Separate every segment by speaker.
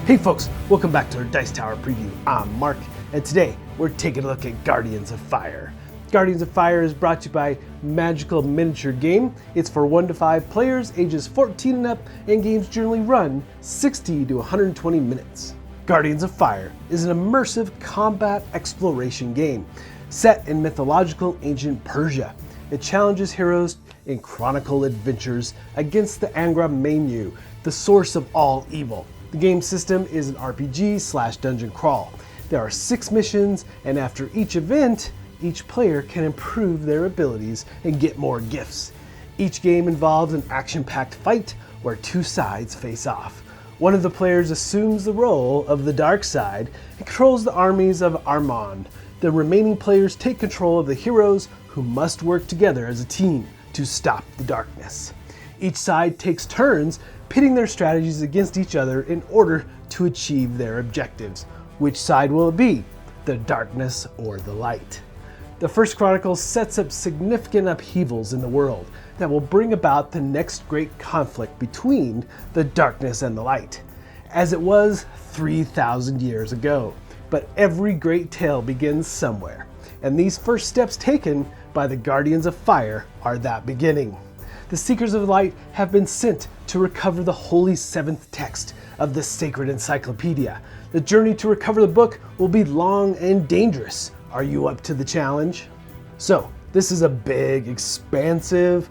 Speaker 1: Hey folks, welcome back to our Dice Tower preview. I'm Mark, and today we're taking a look at Guardians of Fire. Guardians of Fire is brought to you by Magical Miniature Game. It's for 1 to 5 players, ages 14 and up, and games generally run 60 to 120 minutes. Guardians of Fire is an immersive combat exploration game set in mythological ancient Persia. It challenges heroes in chronicle adventures against the Angra Mainyu, the source of all evil. The game system is an RPG/dungeon crawl. There are 6 missions, and after each event, each player can improve their abilities and get more gifts. Each game involves an action-packed fight where 2 sides face off. One of the players assumes the role of the dark side and controls the armies of Ahriman. The remaining players take control of the heroes who must work together as a team to stop the darkness. Each side takes turns pitting their strategies against each other in order to achieve their objectives. Which side will it be? The darkness or the light? The first chronicle sets up significant upheavals in the world that will bring about the next great conflict between the darkness and the light, as it was 3,000 years ago. But every great tale begins somewhere, and these first steps taken by the Guardians of Fire are that beginning. The Seekers of Light have been sent to recover the holy 7th text of the sacred encyclopedia. The journey to recover the book will be long and dangerous. Are you up to the challenge? So, this is a big, expansive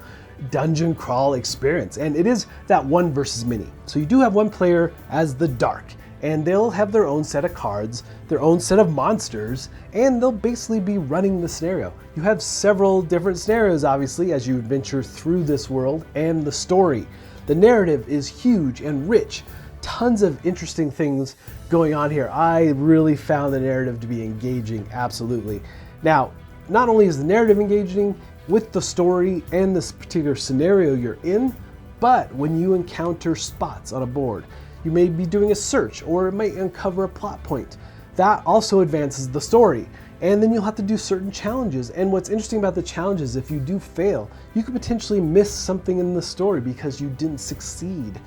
Speaker 1: dungeon crawl experience, and it is that 1 versus many. So you do have one player as the Dark, and they'll have their own set of cards, their own set of monsters, and they'll basically be running the scenario. You have several different scenarios, obviously, as you adventure through this world and the story. The narrative is huge and rich. Tons of interesting things going on here. I really found the narrative to be engaging, absolutely. Now, not only is the narrative engaging with the story and this particular scenario you're in, but when you encounter spots on a board, you may be doing a search, or it might uncover a plot point. That also advances the story. And then you'll have to do certain challenges. And what's interesting about the challenges, if you do fail, you could potentially miss something in the story because you didn't succeed.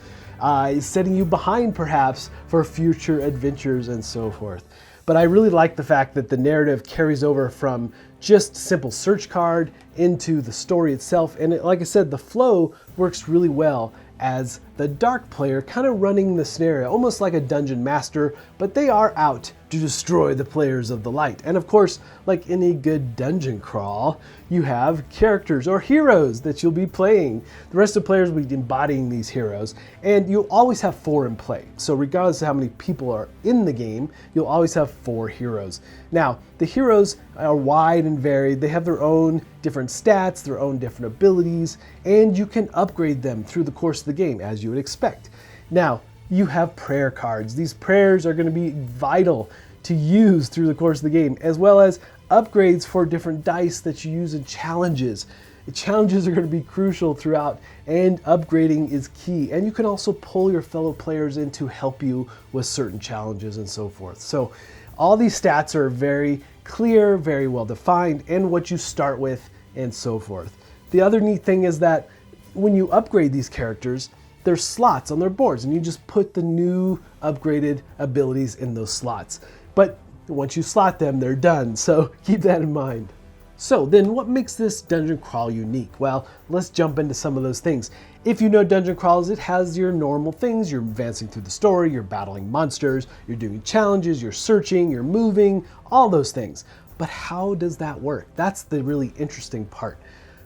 Speaker 1: Setting you behind perhaps for future adventures and so forth. But I really like the fact that the narrative carries over from just simple search card into the story itself. And like I said, the flow works really well as the Dark player kind of running the scenario, almost like a dungeon master, but they are out to destroy the players of the light. And of course, like any good dungeon crawl, you have characters or heroes that you'll be playing. The rest of the players will be embodying these heroes, and you'll always have 4 in play. So regardless of how many people are in the game, you'll always have 4 heroes. Now, the heroes are wide and varied. They have their own different stats, their own different abilities, and you can upgrade them through the course of the game, as you would expect. Now, you have prayer cards. These prayers are going to be vital to use through the course of the game, as well as upgrades for different dice that you use in challenges. The challenges are going to be crucial throughout, and upgrading is key. And you can also pull your fellow players in to help you with certain challenges and so forth. So all these stats are very clear, very well defined, and what you start with and so forth. The other neat thing is that when you upgrade these characters, there's slots on their boards, and you just put the new upgraded abilities in those slots. But once you slot them, they're done, so keep that in mind. So then what makes this dungeon crawl unique? Well, let's jump into some of those things. If you know dungeon crawls, it has your normal things. You're advancing through the story, you're battling monsters, you're doing challenges, you're searching, you're moving, all those things. But how does that work? That's the really interesting part.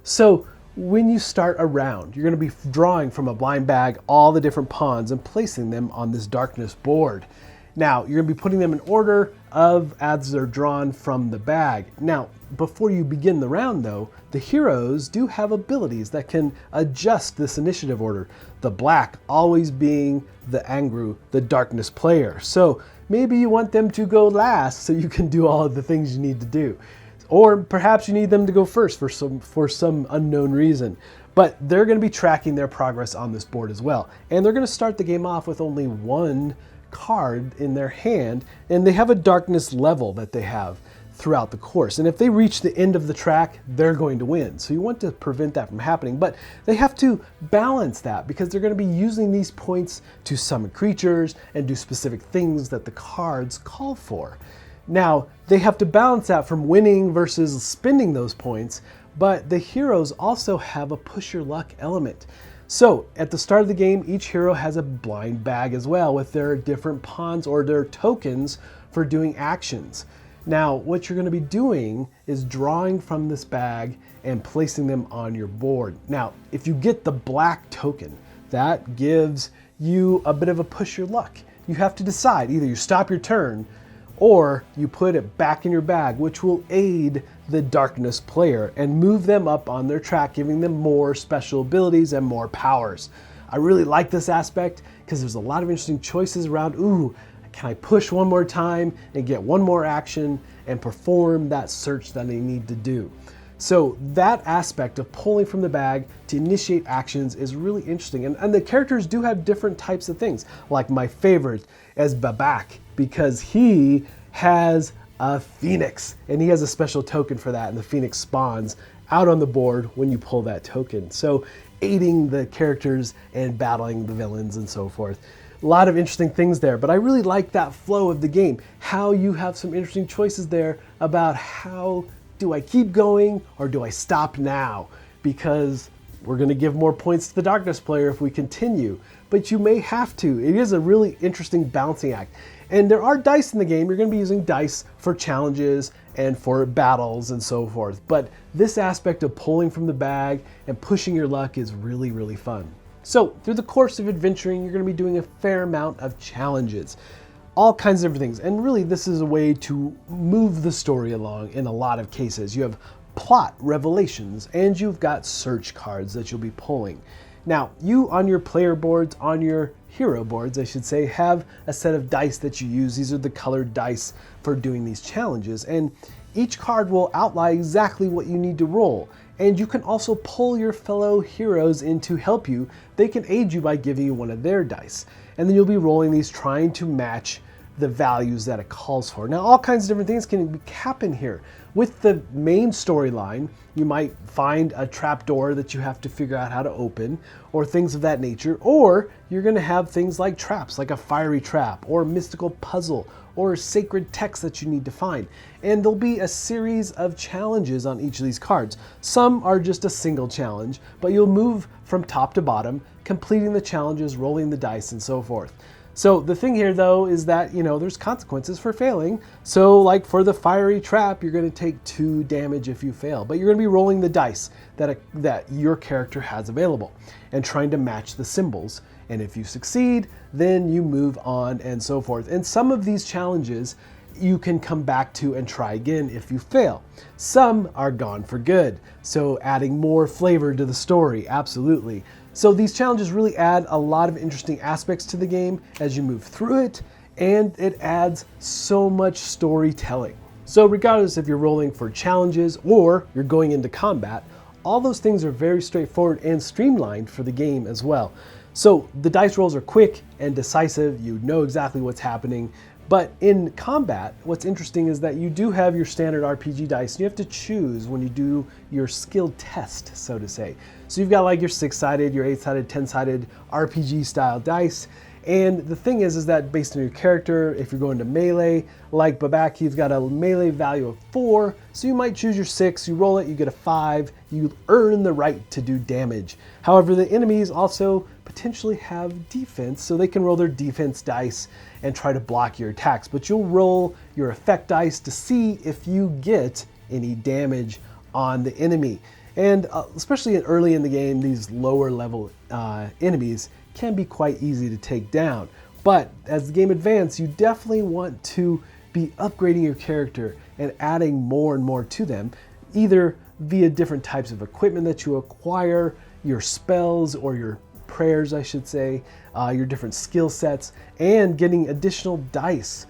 Speaker 1: So when you start a round, you're going to be drawing from a blind bag all the different pawns and placing them on this darkness board. Now, you're going to be putting them in order of as they're drawn from the bag. Now, before you begin the round though, the heroes do have abilities that can adjust this initiative order. The black always being the Angru, the darkness player. So maybe you want them to go last so you can do all of the things you need to do. Or perhaps you need them to go first for some unknown reason. But they're going to be tracking their progress on this board as well. And they're going to start the game off with only 1 card in their hand, and they have a darkness level that they have. throughout the course. And if they reach the end of the track, they're going to win. So you want to prevent that from happening. But they have to balance that because they're going to be using these points to summon creatures and do specific things that the cards call for. Now, they have to balance that from winning versus spending those points, but the heroes also have a push your luck element. So at the start of the game, each hero has a blind bag as well with their different pawns or their tokens for doing actions. Now, what you're going to be doing is drawing from this bag and placing them on your board. Now, if you get the black token, that gives you a bit of a push your luck. You have to decide, either you stop your turn or you put it back in your bag, which will aid the darkness player and move them up on their track, giving them more special abilities and more powers. I really like this aspect because there's a lot of interesting choices around, ooh, can I push one more time and get one more action and perform that search that I need to do? So that aspect of pulling from the bag to initiate actions is really interesting. And the characters do have different types of things. Like my favorite is Babak, because he has a phoenix and he has a special token for that, and the phoenix spawns out on the board when you pull that token. So aiding the characters and battling the villains and so forth. A lot of interesting things there, but I really like that flow of the game, how you have some interesting choices there about how do I keep going or do I stop now? Because we're going to give more points to the darkness player if we continue, but you may have to. It is a really interesting balancing act. And there are dice in the game. You're going to be using dice for challenges and for battles and so forth. But this aspect of pulling from the bag and pushing your luck is really, really fun. So through the course of adventuring, you're going to be doing a fair amount of challenges. All kinds of different things. And really, this is a way to move the story along in a lot of cases. You have plot revelations and you've got search cards that you'll be pulling. Now, you on your player boards, on your hero boards, I should say, have a set of dice that you use. These are the colored dice for doing these challenges. And each card will outline exactly what you need to roll. And you can also pull your fellow heroes in to help you. They can aid you by giving you one of their dice. And then you'll be rolling these trying to match the values that it calls for. Now, all kinds of different things can happen here. With the main storyline, you might find a trapdoor that you have to figure out how to open, or things of that nature, or you're going to have things like traps, like a fiery trap, or a mystical puzzle, or sacred text that you need to find. And there'll be a series of challenges on each of these cards. Some are just a single challenge, but you'll move from top to bottom, completing the challenges, rolling the dice, and so forth. So the thing here though is that, there's consequences for failing. So like for the fiery trap, you're going to take 2 damage if you fail, but you're going to be rolling the dice that your character has available and trying to match the symbols. And if you succeed, then you move on and so forth. And some of these challenges you can come back to and try again if you fail. Some are gone for good. So adding more flavor to the story, absolutely. So these challenges really add a lot of interesting aspects to the game as you move through it, and it adds so much storytelling. So regardless if you're rolling for challenges or you're going into combat, all those things are very straightforward and streamlined for the game as well. So the dice rolls are quick and decisive, you know exactly what's happening. But in combat, what's interesting is that you do have your standard RPG dice, and you have to choose when you do your skill test, so to say. So you've got like your 6-sided, your 8-sided, 10-sided RPG style dice. And the thing is that based on your character, if you're going to melee, like Babak, he's got a melee value of 4. So you might choose your 6, you roll it, you get a 5, you earn the right to do damage. However, the enemies also potentially have defense, so they can roll their defense dice and try to block your attacks. But you'll roll your effect dice to see if you get any damage on the enemy. And especially early in the game, these lower level enemies can be quite easy to take down. But as the game advances, you definitely want to be upgrading your character and adding more and more to them, either via different types of equipment that you acquire, your spells or your prayers, I should say, your different skill sets, and getting additional dice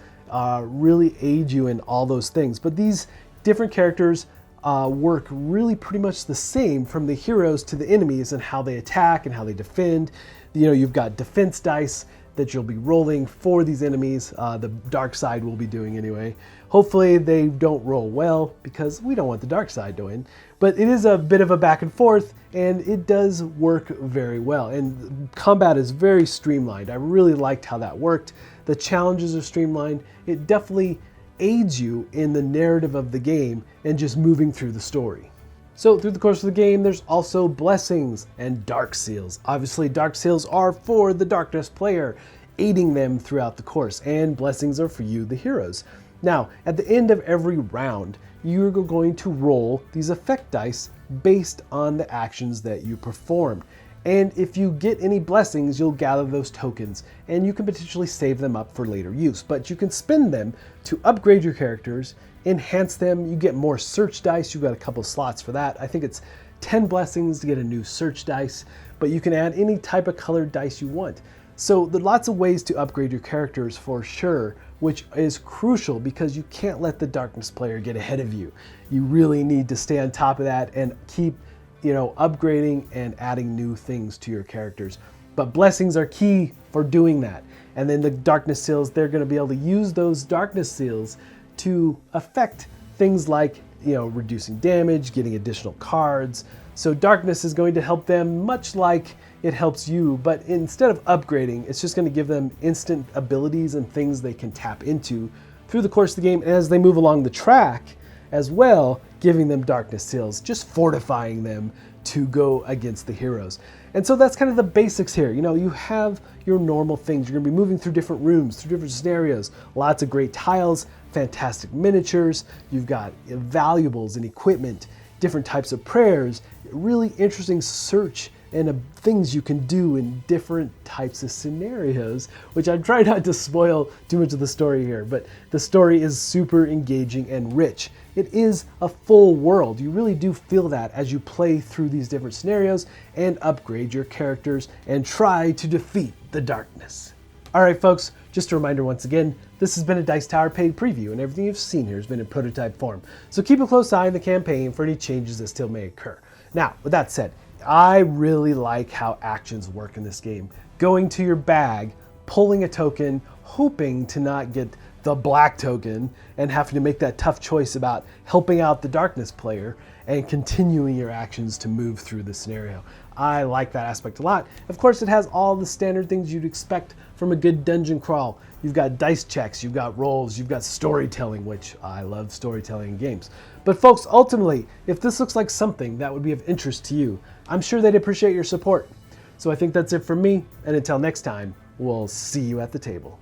Speaker 1: really aid you in all those things. But these different characters work really pretty much the same from the heroes to the enemies and how they attack and how they defend. You've got defense dice that you'll be rolling for these enemies. The dark side will be doing anyway. Hopefully they don't roll well, because we don't want the dark side to win. But it is a bit of a back and forth, and it does work very well. And combat is very streamlined. I really liked how that worked. The challenges are streamlined. It definitely aids you in the narrative of the game and just moving through the story. So through the course of the game, there's also blessings and dark seals. Obviously, dark seals are for the darkness player, aiding them throughout the course, and blessings are for you, the heroes. Now, at the end of every round, you're going to roll these effect dice based on the actions that you performed. And if you get any blessings, you'll gather those tokens, and you can potentially save them up for later use. But you can spend them to upgrade your characters, enhance them. You get more search dice. You've got a couple slots for that. I think it's 10 blessings to get a new search dice, but you can add any type of colored dice you want. So there are lots of ways to upgrade your characters for sure, which is crucial because you can't let the darkness player get ahead of you. You really need to stay on top of that and keep upgrading and adding new things to your characters. But blessings are key for doing that. And then the darkness seals, they're going to be able to use those darkness seals to affect things like, reducing damage, getting additional cards. So darkness is going to help them much like it helps you, but instead of upgrading, it's just going to give them instant abilities and things they can tap into through the course of the game. And as they move along the track as well, giving them darkness seals, just fortifying them to go against the heroes. And so that's kind of the basics here. You have your normal things. You're gonna be moving through different rooms, through different scenarios, lots of great tiles, fantastic miniatures. You've got valuables and equipment, different types of prayers, really interesting search and things you can do in different types of scenarios, which I try not to spoil too much of the story here, but the story is super engaging and rich. It is a full world. You really do feel that as you play through these different scenarios and upgrade your characters and try to defeat the darkness. All right, folks, just a reminder once again, this has been a Dice Tower paid preview, and everything you've seen here has been in prototype form. So keep a close eye on the campaign for any changes that still may occur. Now, with that said, I really like how actions work in this game. Going to your bag, pulling a token, hoping to not get the black token, and having to make that tough choice about helping out the darkness player and continuing your actions to move through the scenario. I like that aspect a lot. Of course, it has all the standard things you'd expect from a good dungeon crawl. You've got dice checks, you've got rolls, you've got storytelling, which I love storytelling in games. But folks, ultimately, if this looks like something that would be of interest to you, I'm sure they'd appreciate your support. So I think that's it from me, and until next time, we'll see you at the table.